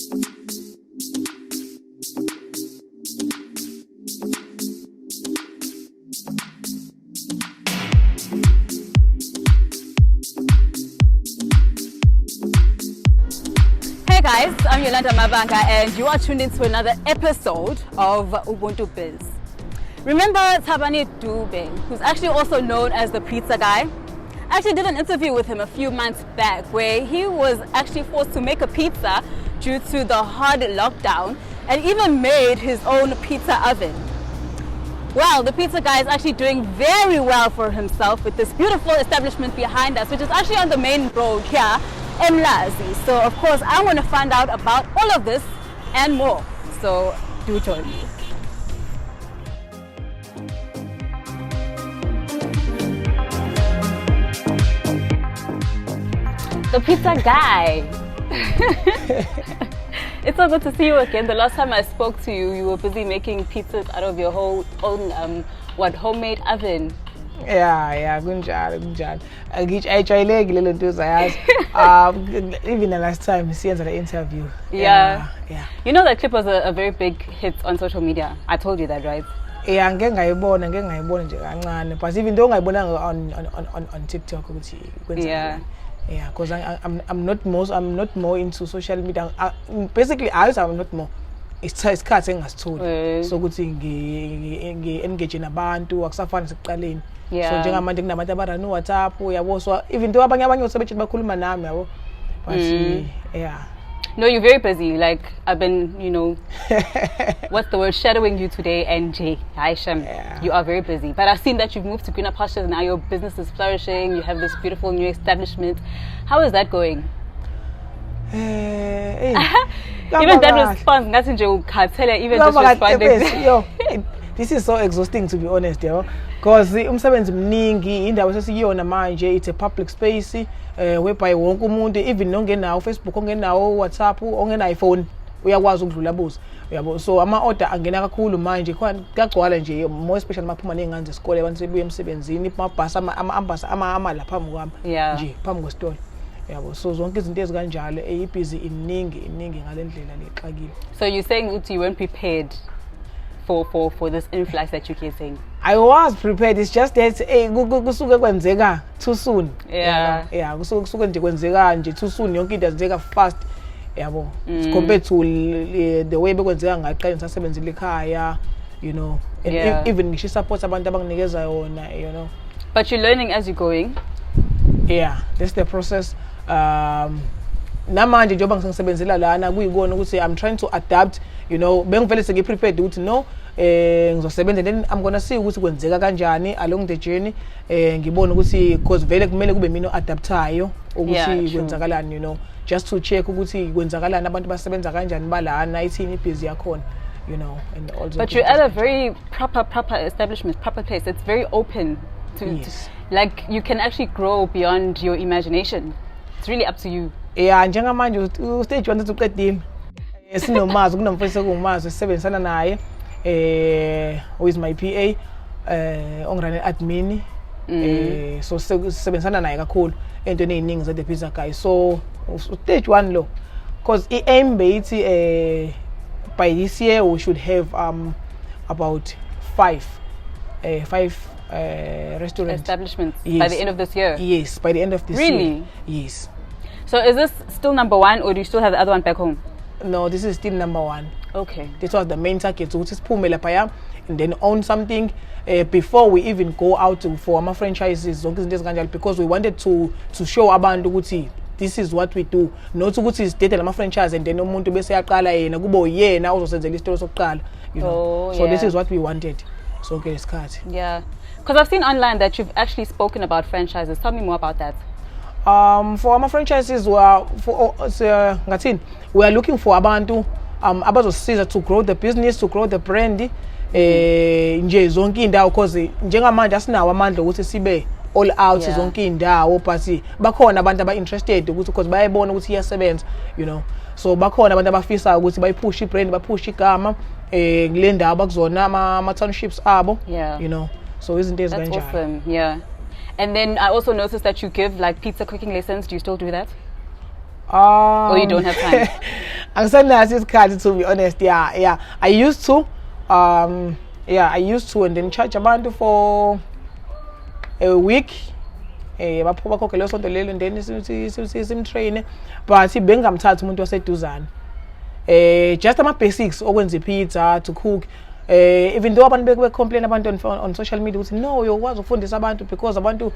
Hey guys, I'm Yolanda Mabanga and you are tuned into another episode of UBUNTU.biz. Remember Thabani Dube, who's actually also known as the pizza guy? I actually did an interview with him a few months back where he was actually forced to make a pizza due to the hard lockdown and even made his own pizza oven. Well, the pizza guy is actually doing very well for himself with this beautiful establishment behind us, which is actually on the main road here, Umlazi. So of course I want to find out about all of this and more. So do join me. The pizza guy. It's so good to see you again. The last time I spoke to you, you were busy making pizzas out of your own homemade oven. Yeah, kunjalo. Ayijwayelekile le nto zayazi. Even the last time siyenza the interview. Yeah. You know that clip was a very big hit on social media. I told you that, right? Yeah, ngeke ngayibona nje kancane. But even though ngayibonanga on TikTok ukuthi kwenzeka. Yeah, because I'm not more into social media. Basically, I'm not more. Isikhathi engasitholi so ukuthi ngi-engage nabantu akusafani sekuqaleni. So njengamanje kunabantu abarana WhatsApp yabo, so even though abanye osebenza bakhuluma nami yabo, but yeah. No, you're very busy. Like I've been, what's the word, shadowing you today, NJ, Aisham. Yeah. You are very busy. But I've seen that you've moved to greener pastures and now your business is flourishing. You have this beautiful new establishment. How is that going? Even that response, nothing you can tell you, even just responding. This is so exhausting, to be honest, because umsebenzi mningi indawo sesiyona manje, it's a public space whereby wonke umuntu, even ongenawo Facebook, ongenawo WhatsApp, ongenayo iPhone, uyakwazi ukudlula buzo. Uyabo, so ama order angena kakhulu manje, kagcwala nje, more especially maphuma nezingane zesikole, abantu sebuye emsebenzini, amabhasi ama lapha kwami nje phambi kwesitolo. Yabo, so zonke izinto ezikanjalo ibhizi iningi ngalendlela lexakile. So you're saying that you weren't prepared for this influx that you're getting? I was prepared. It's just that kusuke kwenzeka too soon. Yeah, kusuke nje kwenzeka nje too soon, yonke into yenzeka fast. Yabo, compared to the way bekwenzeka ngaqala ngisasebenzile ekhaya, and even ngisho support abantu abanginikeza yona, But you're learning as you're going. Yeah, that's the process. Namanje njengoba ngisebenzela lana kuyikona ukuthi I'm trying to adapt, bengivele sengiprepared ukuthi no ngizosebenza, then I'm gonna see ukuthi kwenzeka kanjani along the journey, ngibone ukuthi because vele kumele kube mina adaptayo ukuthi kwenzakalani, just to check ukuthi kwenzakalani, abantu basebenza kanjani balana, ithini ibhizi yakhona, and also. But you're at a very proper establishment, proper place. It's very open to like you can actually grow beyond your imagination. It's really up to you. Yeah, njengamanje stage 1 uqedile. Sinomazi kunomfundisi okumazi sisebenzisana naye with my PA ongrane admin, so sisebenzisana naye kakhulu entweni eziningi za the pizza guy. So stage 1 lo, because aim beyithi by this year we should have about 5 restaurants establishments by the end of this year. Yes, by the end of this year. Really? Yes. So is this still number 1 or do you still have the other one back home? No, this is still number 1. Okay. This was the main target, which is Pumela Paya, and then own something before we even go out for our franchises, because we wanted to show abantu ukuthi this is what we do. Not ukuthi state ama franchise and then umuntu bese yaqala yena kubo yena uzosenzela isitolo sokuqala, So this is what we wanted. So okay, it's cut. Yeah. Because I've seen online that you've actually spoken about franchises. Tell me more about that. For our franchises, we are looking for abantu abazosiza to grow the business, to grow the brand. Nje zonke indawo because njengamanje asinawo amandla ukuthi sibe all out zonke indawo, but bakhona abantu aba interested ukuthi because bayayibona ukuthi iyasebenza, so bakhona abantu abafisa ukuthi bayipush ibrand, bapush igama kule ndawo bakuzona ama townships abo, so izinto ezikanjalo. That's awesome. Yeah. And then I also noticed that you give like pizza cooking lessons. Do you still do that? Or you don't have time? Angisenayo isikhathi, to be honest. Yeah. I used to, and then charge abantu for a week. Baphuma kokhela sonto lelo, and then simtrain, but bengamthatha umuntu waseduzane. Just ama basics okwenza pizza, to cook. Even though abantu beke complain abantu on social media ukuthi no, uyokwazi ukufundisa abantu because abantu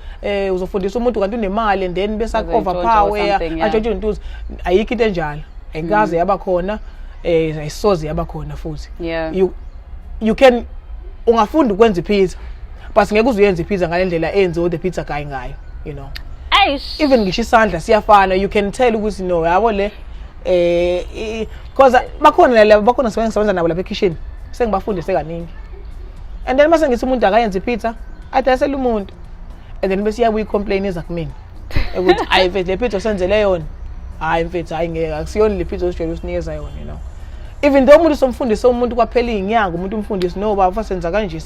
uzofundisa umuntu kanti unemali, and then bese overpower antshontshe into ayikho into enjalo, ayikaze yaba khona, ayisoze yaba khona futhi. You can ungafunda ukwenza pizza, but ngeke uzuyenza pizza ngalendlela enze the pizza guy ngayo, you know. Even ngisho isandla siyafana, you can tell ukuthi no, yabo le because bakhona sebenza nabo lapha kitchen, sengibafundise kaningi. And then mase ngithi umuntu akayenza pizza, adayisela umuntu, and then bese iyabuya complain eza kumina ukuthi ayi mfethu le pizza osenzele yona, hayi mfethu hayi ngeke akusiyona le pizza osijwayele usinikeza yona, you know. Even though umuntu somfundise umuntu kwaphela inyanga, umuntu umfundise no baba senza kanje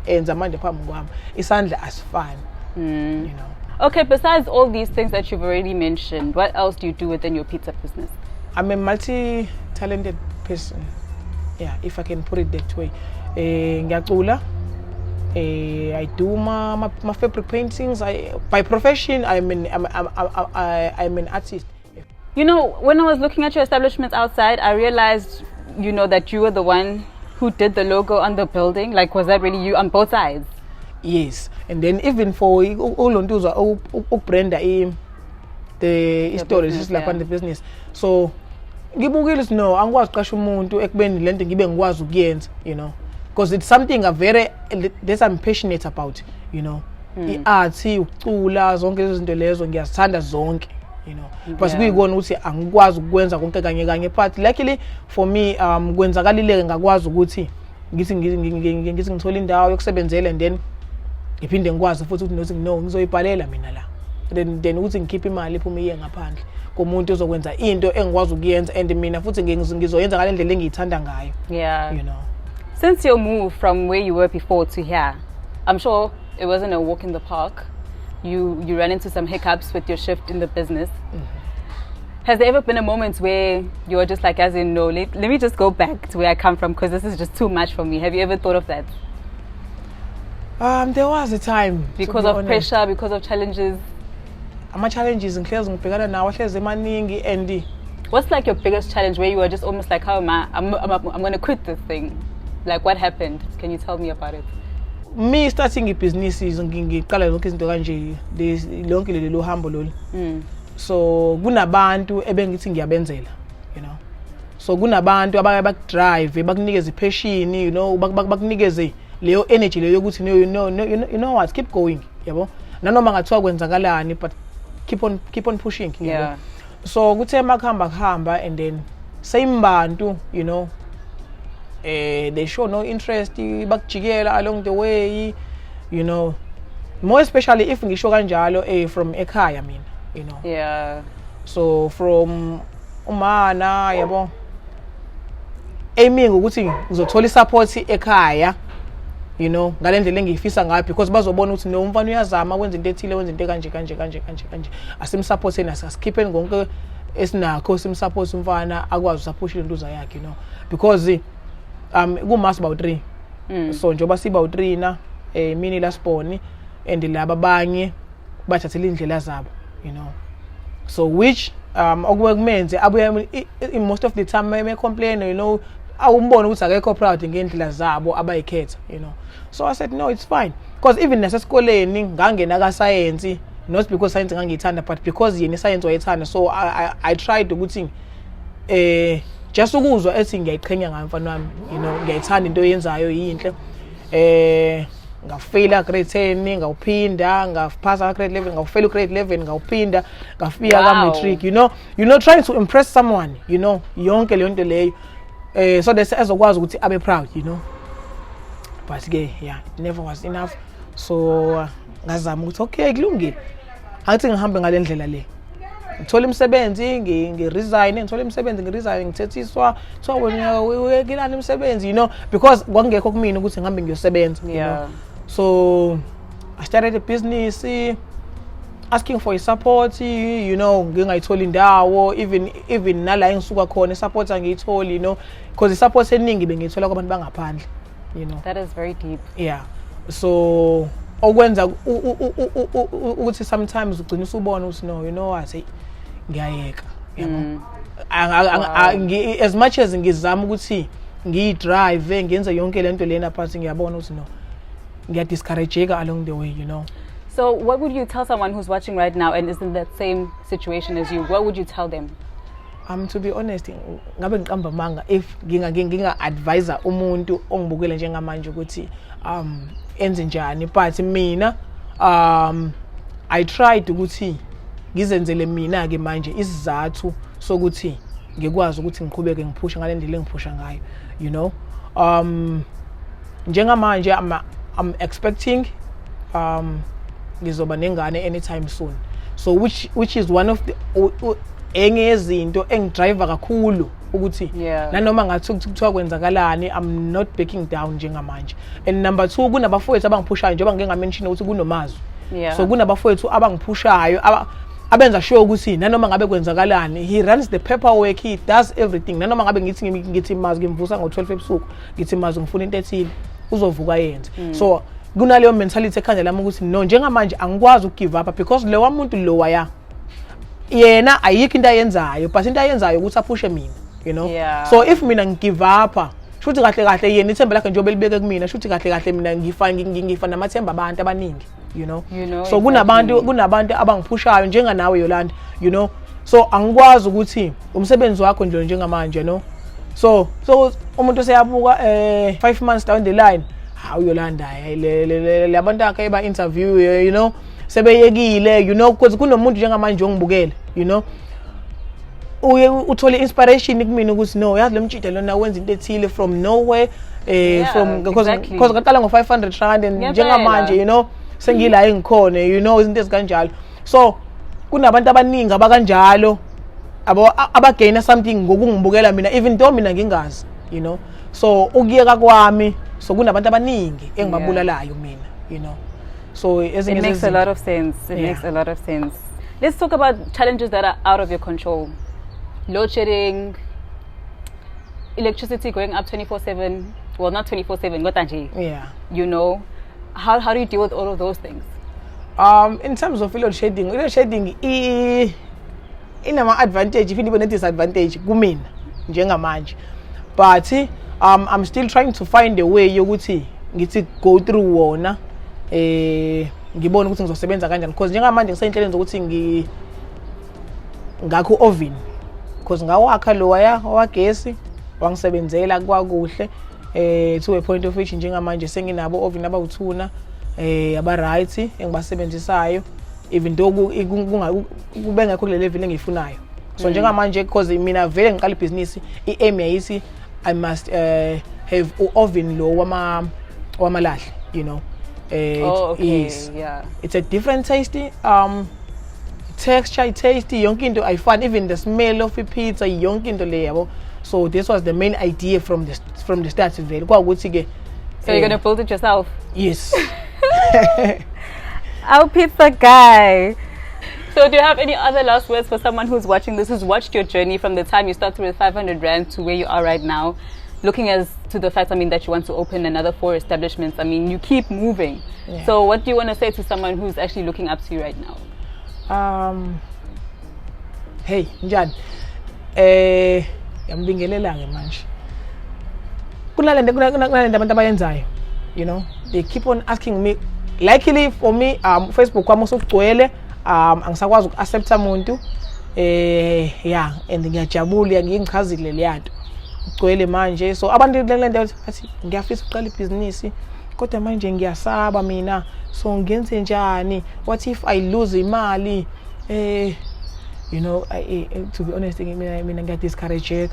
enza manje phambi kwami, isandla asifani, you know. Okay, besides all these things that you've already mentioned, what else do you do within your pizza business? I'm a multi-talented person. Yeah, if I can put it that way. Ngiyacula. I do my fabric paintings. By profession, I'm an artist. You know, when I was looking at your establishments outside, I realized, you know, that you were the one who did the logo on the building. Like, was that really you on both sides? Yes, and then even for all brand the stories is like on the business. So ngibukile no angikwazi uqasha umuntu ekubeni lento ngibe ngikwazi ukuyenza, you know, because it's something I'm passionate about, you know. I-art, ukucula, zonke izinto lezo ngiyazithanda zonke, you know. But kuyikona ukuthi angikwazi ukwenza konke kanye but luckily for me kwenzakalile ngakwazi ukuthi ngithi ngithola indawo yokusebenzela, and then iphinde ngikwazi futhi ukuthi nothi no ngizoyibhalela mina la, then ukuthi ngikhiphe imali iphuma iye ngaphandle komuntu ozokwenza into engikwazi ukuyenza, and mina futhi ngizoyenza ngalendlela engiyithanda ngayo. You know. Since your move from where you were before to here, I'm sure it wasn't a walk in the park. You ran into some hiccups with your shift in the business. Has there ever been a moment where you were just like, as in, no, let me just go back to where I come from because this is just too much for me? Have you ever thought of that? There was a time. Because of pressure, because of challenges? My challenges and maningi, and what's like your biggest challenge where you were just almost like, how am I? I'm going to quit this thing. Like, what happened? Can you tell me about it? Me starting a business is ngiqala lonke izinto kanje lonke lelo hambo lolu. So kunabantu ebengithi ngiyabenzela, you know. So kunabantu abakudrive bakunikeza ipassion, you know, bakunikeze leyo energy leyo ukuthi you know what, keep going, yabo. Nanoma ngathiwa kwenzakalani, but keep on pushing, you know. So kuthe makuhamba, and then same bantu, you know, they show no interest bakujikela along the way, you know, more especially if ngisho kanjalo from ekhaya mina, you know. So from umana yabo aiming ukuthi ngizothola support ekhaya, you know, ngalendlela engiyifisa ngayo, because bazobona ukuthi no umfana uyazama wenza into ethile, wenza into kanje asimsupporteni, asikhipheni konke esinakho, simsupport umfana akwazi support into yakhe, you know, because kumass about 3. So njoba siba u3 na mini lasiboni, and laba abanye bathathela indlela zabo, you know. So which okumenze abuye most of the time me complain, you know, awumbona ukuthi akekho proud ngendlela zabo abayikhetha, you know. So I said no, it's fine, because even nasesikoleni ngangena ka science, not because science ngangiyithanda, but because yena science wayithanda. So I tried ukuthi just ukuzwa ethi ngiyayiqhenya ngamfana wami, you know, ngiyayithanda into yenzayo yinhle. Ngafaila grade 10, ngawuphinda, ngaphasa grade 11, ngawufela grade 11, ngawuphinda, ngafika ka matric, you know, trying to impress someone, you know, yonke le nto leyo. So they ezokwazi ukuthi abe proud, you know. But yeah, it never was enough. So ngazama ukuthi okay kulungile, angithi ngihambe ngalendlela le. Ngithola umsebenzi, ngiresign, ngithethiswa, so wena uyekilana umsebenzi, you know, because kwangekho kumina ukuthi ngihambe ngiyosebenza, you know. So I started a business, asking for support, you know, ngingayitholi indawo, even nala engisuka khona support angiyitholi, you know, because support eningi bengiyithola kwabantu bangaphandle, you know. That is very deep. Yeah. So okwenza ukuthi sometimes ugcina usubona ukuthi no, you know what, ngiyayeka, yabo. As much as ngizama ukuthi ngiyidrive ngenze yonke lento lena phansi ngiyabona ukuthi no, ngiyadiscourageka along the way, you know. So what would you tell someone who's watching right now and is in that same situation as you? What would you tell them? To be honest, ngabe ngiqamba manga if nginga advisor umuntu ongibukela njengamanje ukuthi enze njani, but mina I tried ukuthi ngizenzele mina ke manje isizathu sokuthi ngikwazi ukuthi ngiqhubeke ngiphusha ngale ndlela engiphusha ngayo, you know. Njengamanje I'm expecting ngizoba nengane anytime soon, so which is one of the enye yezinto engidriver kakhulu ukuthi nanoma ngathi kuthiwa kwenzakalani I'm not backing down njengamanje. And number 2, kunabafowethu abangiphushayo njengoba ngeke ngamention ukuthi kunomazwi, so kunabafowethu abangiphushayo abenza sure ukuthi nanoma ngabe kwenzakalani he runs the paperwork, he does everything. Nanoma ngabe ngithi mazwi ngimvusa ngo12 ebusuku, ngithi mazwi ngifuna into ethile, uzovuka yenze. So kunaleyo mentality ekhanda lami ukuthi no, njengamanje angikwazi ukugive up because lo wamuntu lo waya yena ayikho into ayenzayo, but into ayenzayo ukuthi aphushe mina, you know. So if mina ngigive up, shuthi kahle kahle yena ithemba lakhe njengoba libeke kumina, shuthi kahle kahle mina ngifa namathemba abantu abaningi, you know. So kunabantu abangiphushayo njenganawe Yolanda, you know. So angikwazi ukuthi umsebenzi wakho nje njengamanje, you know. So umuntu seyabuka 5 months down the line, how Yolanda labantu akhe ba interview, you know, sebeyekile, you know, because kunomuntu njengamanje ongibukela, you know. Uye uthole inspiration kumina ukuthi no, yazi lemtshito lona wenza into ethile from nowhere, from because ngaqala ngo500 rand and njengamanje, you know, sengila engikhona, you know, izinto ezikanjalo. So kunabantu abaningi abakanjalo abagaina something ngokungibukela mina, even though mina ngingazi, you know. So ukuyeka kwami, so kunabantu abaningi engibabulalayo mina, you know. So it makes a lot of sense. It makes a lot of sense. Let's talk about challenges that are out of your control. Load shedding, electricity going up 24/7. Well, not 24/7, but you know, how do you deal with all of those things? In terms of load shedding inama advantage, even a disadvantage kumina njengamanje. But I'm still trying to find a way yokuthi ngithi go through wona ngibona ukuthi ngizosebenza kanjani, because njengamanje ngisendleleni zokuthi ngakho oven, because ngawakha lo wagesi wangisebenzela kwakuhle to a point of which njengamanje senginabo oven abawu2 aba right engibasebenzisayo, even though kube ngakho kule level engiyifunayo. So njengamanje because mina vele ngiqala business, i-aim yayithi I must have oven lo wamalahle, you know. It's a different tasty texture, tasty, yonke into ayifani, even the smell of the pizza yonke into le yabo. So this was the main idea from the start vele kwakuthi ke. So you're going to build it yourself? Yes. Our pizza guy. So do you have any other last words for someone who's watching this, who's watched your journey from the time you started with 500 rand to where you are right now, looking as to the fact, I mean, that you want to open another 4 establishments? I mean, you keep moving. So what do you want to say to someone who's actually looking up to you right now? Hey, Njani. Yambingelela ke manje. Kunalenda abantu abayenzayo, you know. They keep on asking me. Luckily for me, Facebook kwami usugcwele, angisakwazi ukuaccepta umuntu. And ngiyajabula ngiyichazile le yanto. Ugcwele manje. So abantu lento bathi ngiyafisa uqala ibusiness, kodwa manje ngiyasaba mina. So ngenze njani? What if I lose imali? You know, to be honest, mina ngiyadiscourage.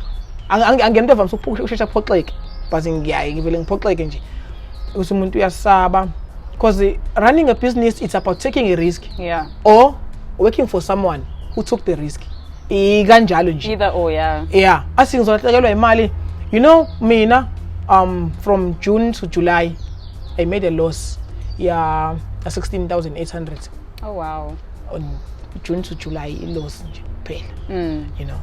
Angiyento evamisa ukushesha phoxeke, but ngivele ngiphoxeke nje. Ukuthi umuntu uyasaba, because running a business, it's about taking a risk, or working for someone who took the risk. Ikanjalo nje. Either or, asingizolahlekelwa imali. You know, mina from June to July I made a loss, 16,800. Oh wow. on June to July iloss nje kuphela, you know.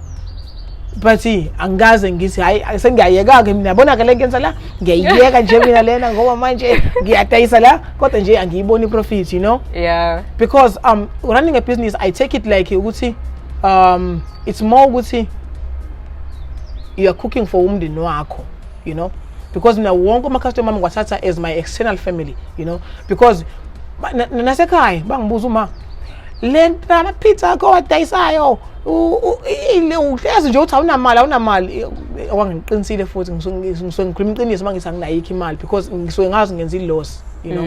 But angaze ngithi hayi sengiyayeka ke mina yabona ke le nkenza la ngiyayeka nje mina lena ngoba manje ngiyadayisa la kodwa nje angiyiboni profit, you know. Yeah, because running a business I take it like ukuthi it's more ukuthi you are cooking for umndeni wakho, you know, because mina wonke ama customer ami ngiwathatha as my external family, you know, because nasekhaya bangibuza uma lenta ama pizza akho wadayisayo ile uhlezi nje uthi awunamali awangiqinisile futhi ngisuke ngikhuluma iqiniso mangisa nginayikho imali because ngisuke ngazi ngenza i-loss, you know.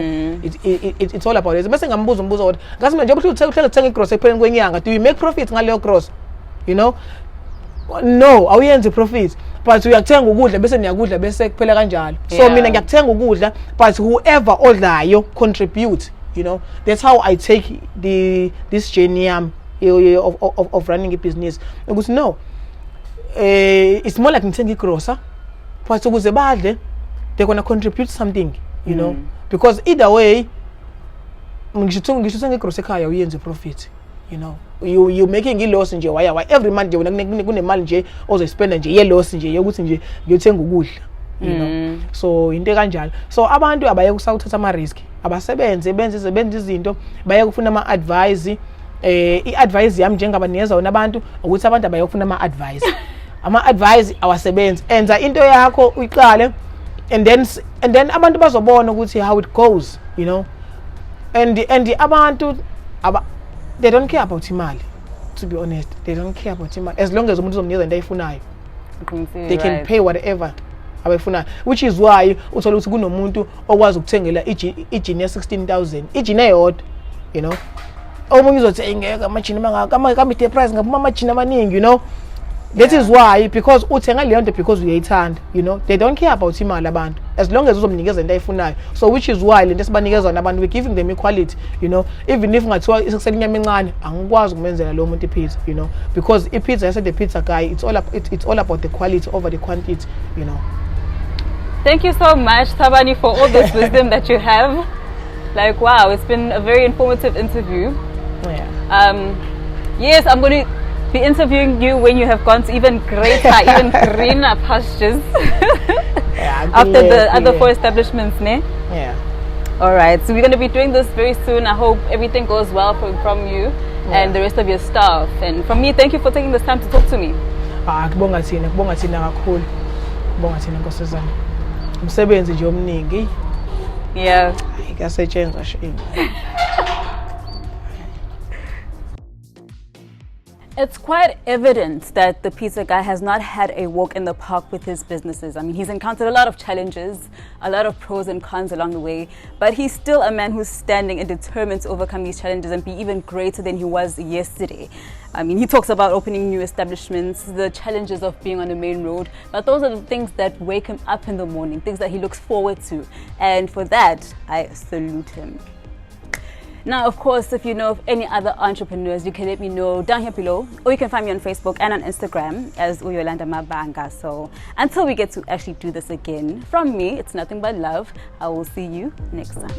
It's all about it. Bese ngambuza umbuzo ukuthi ngathi manje ukuthi uthenga i-gross ekupheleni kwenyanga, do you make profit ngaleyo gross, you know? No, awuyenzi profit, but uyakuthenga ukudla bese niyakudla bese kuphela kanjalo. So mina ngiyakuthenga ukudla, but whoever odlayo contribute, you know. That's how I take this journey of running a business. Because no, it's more like ngithenga igrocer, but ukuze badle they're going to contribute something, you know. Because either way ngishuthenga igrocer ekhaya uyenze profit, you know. You making i-loss nje why every month nje kunemali nje ozoyispenda nje ye-loss nje yokuthi nje ngiyothenga ukudla, you know. So into kanjalo. So abantu abaye kusawuthatha ama risk, abasebenze benze izinto baye kufuna ama advice. I-advice yami njengaba niyeza wona abantu ukuthi abantu abayofuna ama-advice. Ama-advice awasebenzi. Enza into yakho uyiqale and then abantu bazobona ukuthi how it goes, you know. And abantu they don't care about imali, to be honest. They don't care about imali as long as umuntu uzomnikeza into ayifunayo. They can pay whatever abayifunayo, which is why uthola ukuthi kunomuntu okwazi ukuthengela ijini ya 16,000 ijini eyodwa, you know. Omunye uzothi ngeke amajini mangaka the price ngaphuma amajini amaningi, you know. That is why, because uthenga leyo nto because uyayithanda, you know. They don't care about imali abantu as long as uzomnikeza into ayifunayo. So which is why lento sibanikeza abantu, we giving them equality, you know. Even if ngathiwa isekusela inyama encane angikwazi ukumenzela lo muntu ipizza, you know, because ipizza yase the pizza guy, it's all about the quality over the quantity, you know. Thank you so much, Thabani, for all this wisdom that you have. Like, wow, it's been a very informative interview. Yeah. Yes, I'm going to be interviewing you when you have gone to even greater, even greener pastures. Yeah, after the other 4 establishments, ne? Yeah. All right, so we're going to be doing this very soon. I hope everything goes well from you and the rest of your staff. And from me, thank you for taking this time to talk to me. Kubonga thina kakhulu. Kubonga thina nkosazana. Umsebenzi nje omningi. Yeah. Kuyasetshenzwa shame. It's quite evident that the pizza guy has not had a walk in the park with his businesses. I mean, he's encountered a lot of challenges, a lot of pros and cons along the way, but he's still a man who's standing and determined to overcome these challenges and be even greater than he was yesterday. I mean, he talks about opening new establishments, the challenges of being on the main road, but those are the things that wake him up in the morning, things that he looks forward to. And for that, I salute him. Now, of course, if you know of any other entrepreneurs, you can let me know down here below, or you can find me on Facebook and on Instagram as Yolanda Mabanga. So until we get to actually do this again, from me, it's nothing but love. I will see you next time.